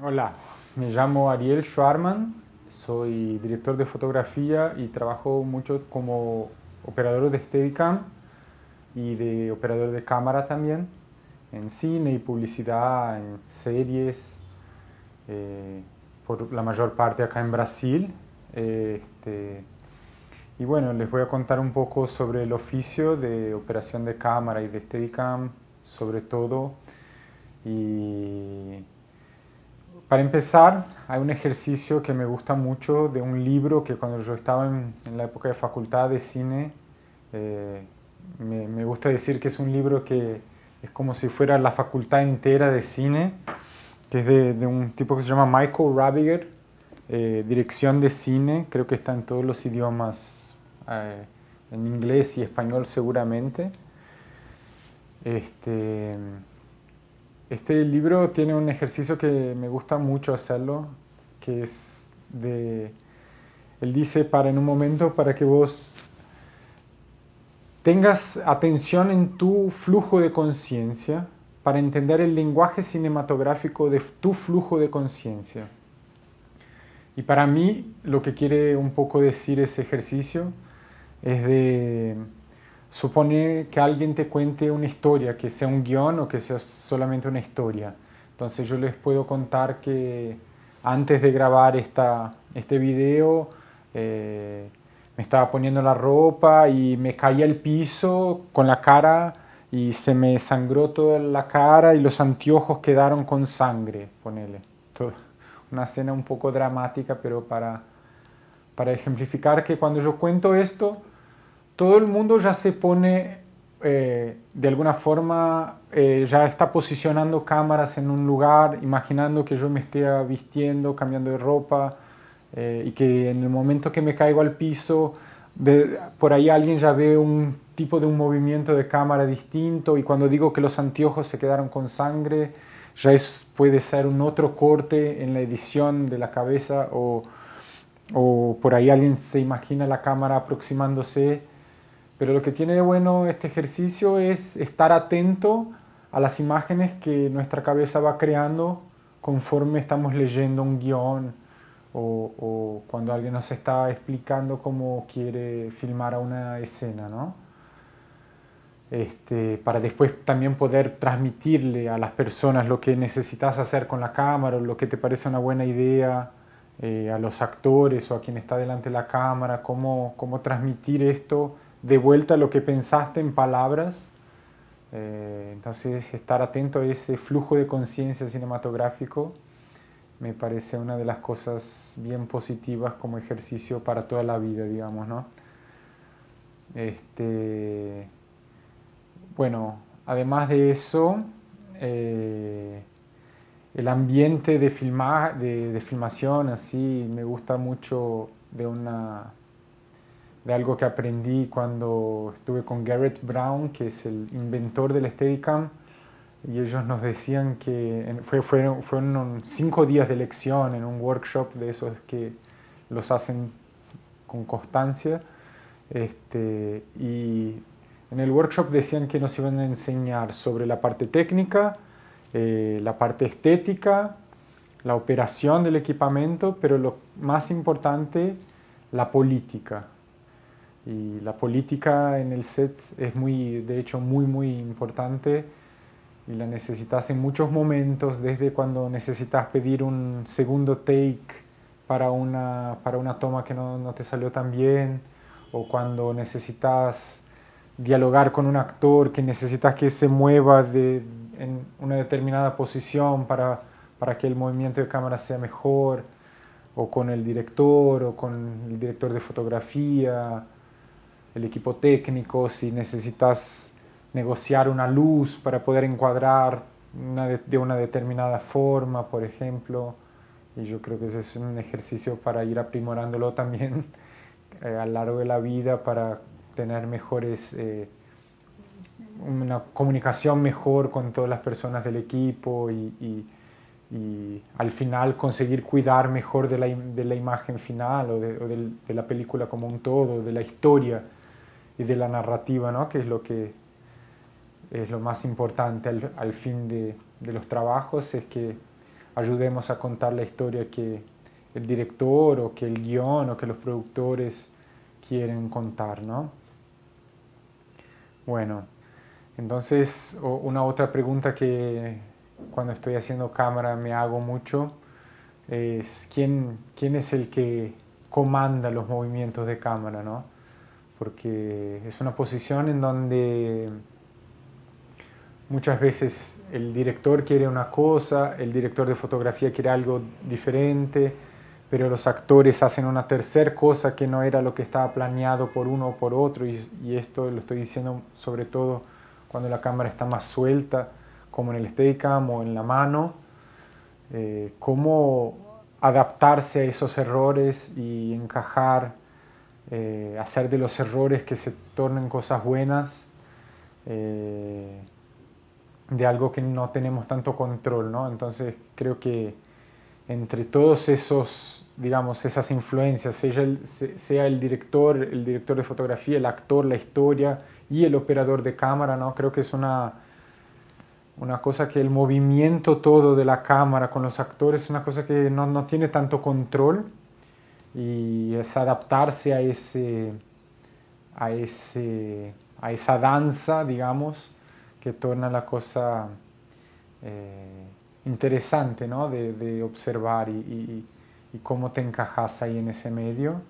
Hola, me llamo Ariel Schwarman, soy director de fotografía y trabajo mucho como operador de Steadicam y de operador de cámara también, en cine y publicidad, en series, eh, por la mayor parte acá en Brasil. Y bueno, les voy a contar un poco sobre el oficio de operación de cámara y de Steadicam, sobre todo. Y para empezar, hay un ejercicio que me gusta mucho de un libro que cuando yo estaba en la época de facultad de cine, eh, me gusta decir que es un libro que es como si fuera la facultad entera de cine, que es de un tipo que se llama Michael Rabiger, dirección de cine, creo que está en todos los idiomas, en inglés y español seguramente. Este, este libro tiene un ejercicio que me gusta mucho hacerlo, que es de... Él dice para en un momento para que vos tengas atención en tu flujo de conciencia, para entender el lenguaje cinematográfico de tu flujo de conciencia. Y para mí lo que quiere un poco decir ese ejercicio es de suponer que alguien te cuente una historia, que sea un guión o que sea solamente una historia. Entonces yo les puedo contar que antes de grabar este video me estaba poniendo la ropa y me caí al piso con la cara y se me sangró toda la cara y los anteojos quedaron con sangre, ponele. Una escena un poco dramática, pero para ejemplificar que cuando yo cuento esto, todo el mundo ya se pone, de alguna forma, ya está posicionando cámaras en un lugar, imaginando que yo me esté vistiendo, cambiando de ropa, y que en el momento que me caigo al piso, por ahí alguien ya ve un tipo de un movimiento de cámara distinto, y cuando digo que los anteojos se quedaron con sangre, puede ser un otro corte en la edición de la cabeza, o por ahí alguien se imagina la cámara aproximándose, pero lo que tiene de bueno este ejercicio es estar atento a las imágenes que nuestra cabeza va creando conforme estamos leyendo un guión o cuando alguien nos está explicando cómo quiere filmar a una escena, ¿no? Para después también poder transmitirle a las personas lo que necesitas hacer con la cámara o lo que te parece una buena idea, a los actores o a quien está delante de la cámara, cómo transmitir esto de vuelta a lo que pensaste en palabras. Entonces estar atento a ese flujo de conciencia cinematográfico me parece una de las cosas bien positivas como ejercicio para toda la vida, digamos, ¿no? Este, bueno, además de eso, eh, el ambiente de filmación, así, me gusta mucho de algo que aprendí cuando estuve con Garrett Brown, que es el inventor del Steadicam, y ellos nos decían que fueron 5 días de lección en un workshop de esos que los hacen con constancia. Y en el workshop decían que nos iban a enseñar sobre la parte técnica, la parte estética, la operación del equipamiento, pero lo más importante, la política. Y la política en el set es muy, de hecho, muy, muy importante y la necesitas en muchos momentos, desde cuando necesitas pedir un segundo take para una toma que no te salió tan bien, o cuando necesitas dialogar con un actor que necesitas que se mueva en una determinada posición para que el movimiento de cámara sea mejor, o con el director, o con el director de fotografía, el equipo técnico, si necesitas negociar una luz para poder encuadrar de una determinada forma, por ejemplo. Y yo creo que ese es un ejercicio para ir aprimorándolo también a lo largo de la vida para tener una comunicación mejor con todas las personas del equipo y al final conseguir cuidar mejor de la imagen final o de la película como un todo, de la historia y de la narrativa, ¿no? Que es lo que es lo más importante al fin de los trabajos, es que ayudemos a contar la historia que el director o que el guión o que los productores quieren contar, ¿no? Bueno, entonces una otra pregunta que cuando estoy haciendo cámara me hago mucho es quién es el que comanda los movimientos de cámara, ¿no? Porque es una posición en donde muchas veces el director quiere una cosa, el director de fotografía quiere algo diferente, pero los actores hacen una tercera cosa que no era lo que estaba planeado por uno o por otro, y esto lo estoy diciendo sobre todo cuando la cámara está más suelta, como en el Steadicam o en la mano, cómo adaptarse a esos errores y encajar, hacer de los errores que se tornen cosas buenas, de algo que no tenemos tanto control, ¿no? Entonces creo que entre todos esos, digamos, esas influencias, sea el director de fotografía, el actor, la historia y el operador de cámara, ¿no? Creo que es una cosa que el movimiento todo de la cámara con los actores es una cosa que no tiene tanto control, y es adaptarse a esa danza, digamos, que torna la cosa interesante, ¿no? de observar y cómo te encajas ahí en ese medio,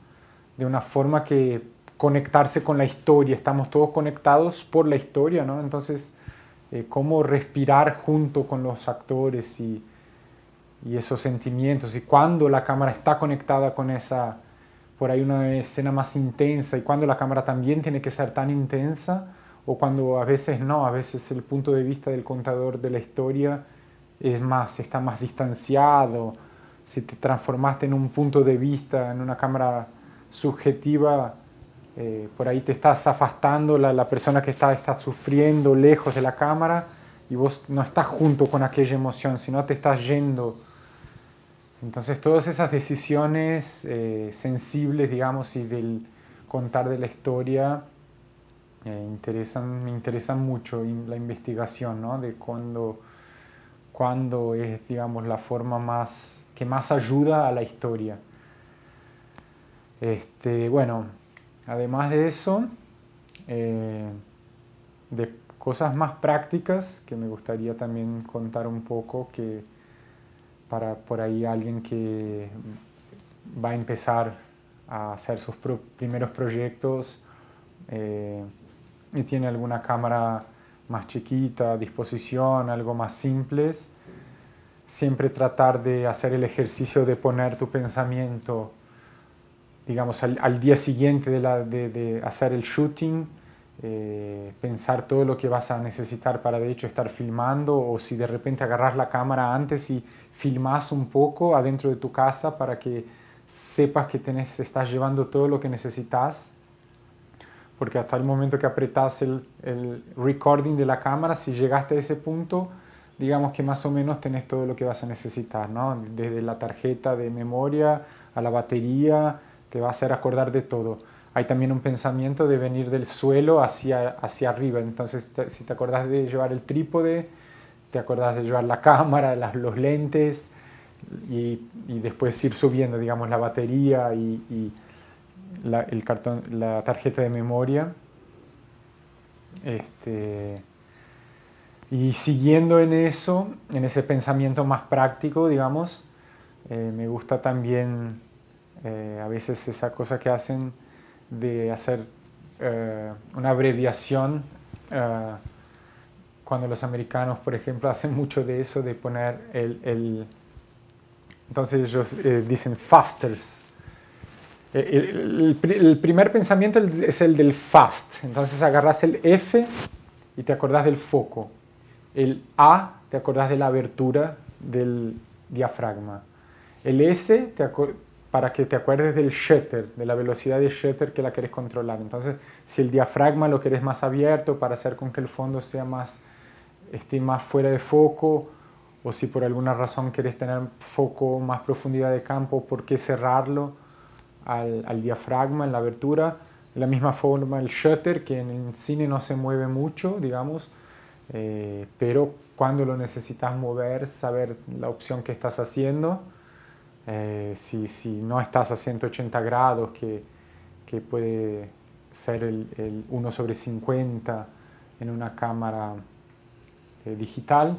de una forma que conectarse con la historia, estamos todos conectados por la historia, ¿no? Entonces, cómo respirar junto con los actores y esos sentimientos, y cuando la cámara está conectada con esa, por ahí una escena más intensa, y cuando la cámara también tiene que ser tan intensa, o cuando a veces no, a veces el punto de vista del contador de la historia está más distanciado. Si te transformaste en un punto de vista, en una cámara subjetiva, por ahí te estás afastando, la persona que está sufriendo lejos de la cámara, y vos no estás junto con aquella emoción, sino te estás yendo. Entonces todas esas decisiones sensibles, digamos, y del contar de la historia me interesan mucho, la investigación, ¿no? De cuándo es, digamos, la forma que más ayuda a la historia. Bueno, además de eso, de cosas más prácticas que me gustaría también contar un poco, que para por ahí alguien que va a empezar a hacer sus primeros proyectos y tiene alguna cámara más chiquita a disposición, algo más simples, siempre tratar de hacer el ejercicio de poner tu pensamiento, digamos, al día siguiente de hacer el shooting, pensar todo lo que vas a necesitar para de hecho estar filmando, o si de repente agarras la cámara antes y filmas un poco adentro de tu casa para que sepas que estás llevando todo lo que necesitas, porque hasta el momento que apretas el recording de la cámara, si llegaste a ese punto, digamos que más o menos tenés todo lo que vas a necesitar, ¿no? Desde la tarjeta de memoria a la batería, te va a hacer acordar de todo. Hay también un pensamiento de venir del suelo hacia arriba, entonces si te acordás de llevar el trípode, te acordás de llevar la cámara, los lentes, y después ir subiendo, digamos, la batería y la tarjeta de memoria. Y siguiendo en eso, en ese pensamiento más práctico, digamos, me gusta también a veces esa cosa que hacen de hacer una abreviación, cuando los americanos, por ejemplo, hacen mucho de eso, de poner entonces ellos dicen fasters. El primer pensamiento es el del fast, entonces agarras el F y te acordás del foco. El A, te acordás de la abertura del diafragma. El S, para que te acuerdes del shutter, de la velocidad de shutter que la querés controlar. Entonces, si el diafragma lo querés más abierto para hacer con que el fondo esté más fuera de foco, o si por alguna razón querés tener foco, más profundidad de campo, ¿por qué cerrarlo al diafragma, en la abertura? De la misma forma el shutter, que en el cine no se mueve mucho, digamos, pero cuándo lo necesitas mover, saber la opción que estás haciendo. Si no estás a 180 grados, que puede ser el 1/50 en una cámara digital.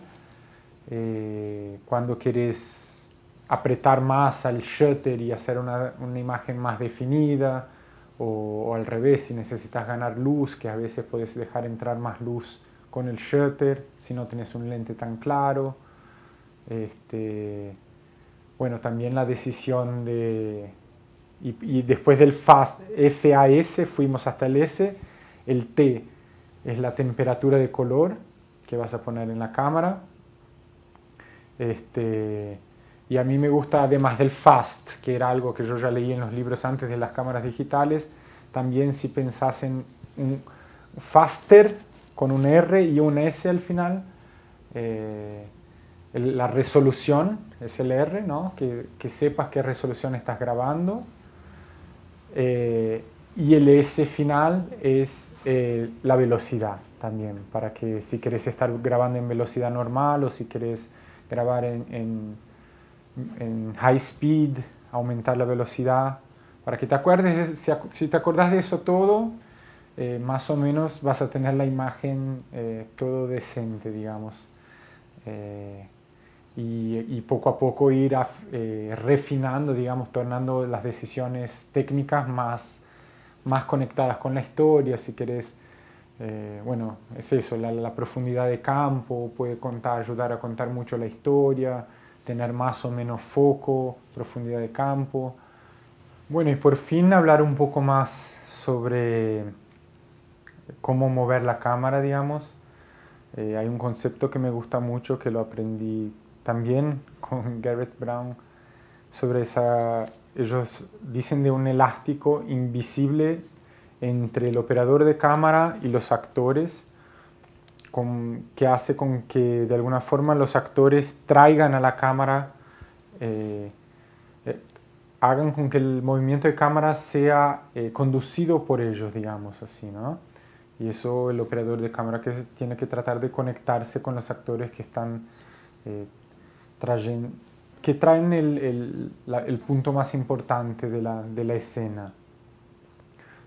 Cuando quieres apretar más al shutter y hacer una imagen más definida, o al revés, si necesitas ganar luz, que a veces puedes dejar entrar más luz con el shutter si no tienes un lente tan claro. Bueno, también la decisión de... Y después del FAS, FAS, fuimos hasta el S. El T es la temperatura de color que vas a poner en la cámara. Y a mí me gusta, además del FAST, que era algo que yo ya leí en los libros antes de las cámaras digitales, también si pensás en un FASTER con un R y un S al final, la resolución es el R, ¿no? Que sepas qué resolución estás grabando. Y el S final es la velocidad también, para que si querés estar grabando en velocidad normal o si querés grabar en high speed, aumentar la velocidad, para que te acuerdes, si te acordás de eso todo, más o menos vas a tener la imagen todo decente, digamos. Y poco a poco ir refinando, digamos, tornando las decisiones técnicas más conectadas con la historia. Si querés, bueno, es eso, la profundidad de campo puede ayudar a contar mucho la historia, tener más o menos foco, profundidad de campo. Bueno, y por fin hablar un poco más sobre cómo mover la cámara, digamos. Hay un concepto que me gusta mucho, que lo aprendí también con Garrett Brown, sobre ellos dicen de un elástico invisible entre el operador de cámara y los actores, que hace con que de alguna forma los actores traigan a la cámara, hagan con que el movimiento de cámara sea conducido por ellos, digamos así, ¿no? Y eso el operador de cámara que tiene que tratar de conectarse con los actores que están que traen el punto más importante de la escena.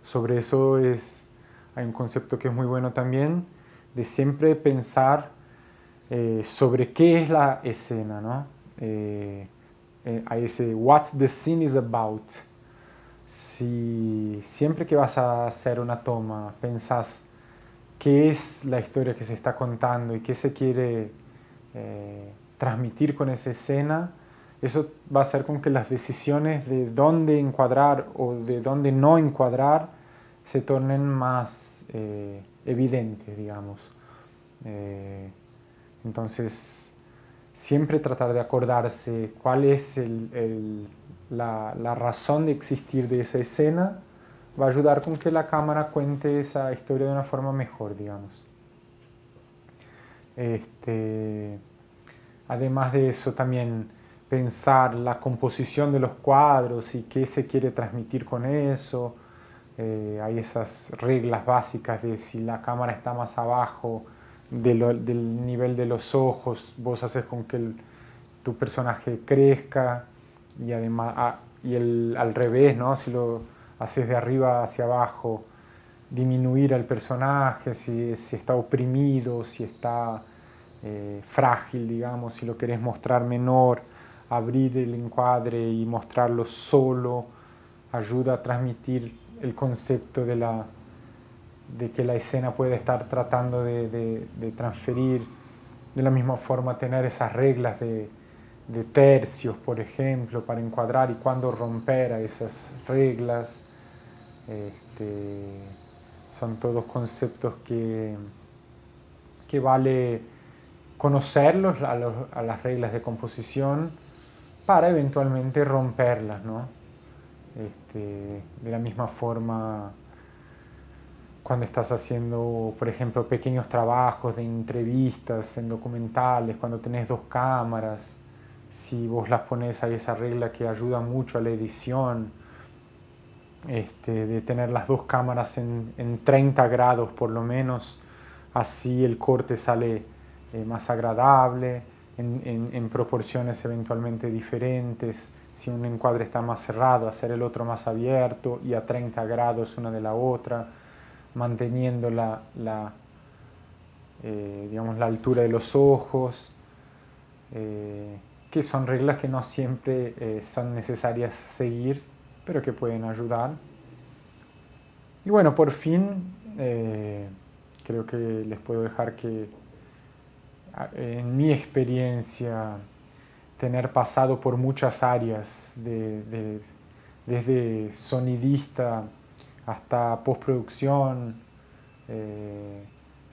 Sobre eso hay un concepto que es muy bueno también, de siempre pensar sobre qué es la escena, ¿no? Hay ese what the scene is about. Si siempre que vas a hacer una toma pensás qué es la historia que se está contando y qué se quiere transmitir con esa escena, eso va a hacer con que las decisiones de dónde encuadrar o de dónde no encuadrar se tornen más evidentes, digamos. Entonces, siempre tratar de acordarse cuál es la razón de existir de esa escena va a ayudar con que la cámara cuente esa historia de una forma mejor, digamos. Además de eso, también pensar la composición de los cuadros y qué se quiere transmitir con eso. Hay esas reglas básicas de si la cámara está más abajo del nivel de los ojos, vos haces con que tu personaje crezca, y además al revés, ¿no? Si lo haces de arriba hacia abajo, disminuir al personaje, si está oprimido, si está frágil, digamos, si lo querés mostrar menor, abrir el encuadre y mostrarlo solo, ayuda a transmitir el concepto de que la escena puede estar tratando de transferir. De la misma forma, tener esas reglas de tercios, por ejemplo, para encuadrar y cuándo romper a esas reglas. Son todos conceptos que vale conocerlos, a las reglas de composición, para eventualmente romperlas, ¿no? De la misma forma, cuando estás haciendo, por ejemplo, pequeños trabajos de entrevistas en documentales, cuando tenés dos cámaras, si vos las pones ahí, esa regla que ayuda mucho a la edición, de tener las dos cámaras en 30 grados por lo menos, así el corte sale más agradable, en proporciones eventualmente diferentes. Si un encuadre está más cerrado, hacer el otro más abierto y a 30 grados una de la otra, manteniendo digamos, la altura de los ojos, que son reglas que no siempre son necesarias seguir, pero que pueden ayudar. Y bueno, por fin, creo que les puedo dejar que en mi experiencia, tener pasado por muchas áreas, desde sonidista hasta postproducción,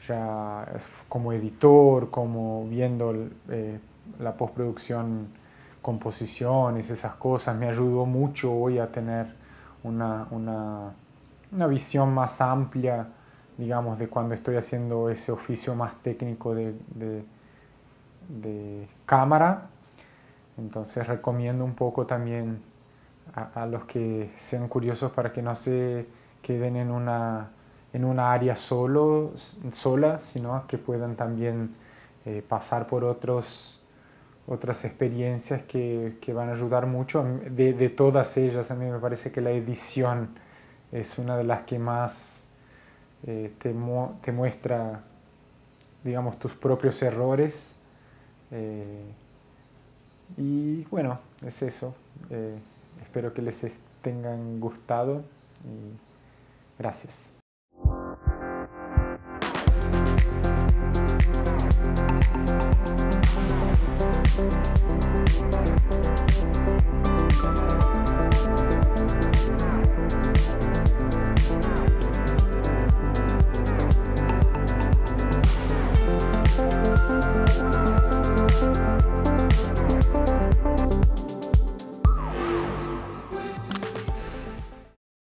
ya como editor, como viendo la postproducción, composiciones, esas cosas, me ayudó mucho hoy a tener una visión más amplia, digamos, de cuando estoy haciendo ese oficio más técnico de cámara. Entonces recomiendo un poco también a los que sean curiosos para que no se queden en una área sola, sino que puedan también pasar por otras experiencias que van a ayudar mucho. De todas ellas, a mí me parece que la edición es una de las que más te muestra, digamos, tus propios errores. Y bueno, es eso. Espero que les tengan gustado y gracias.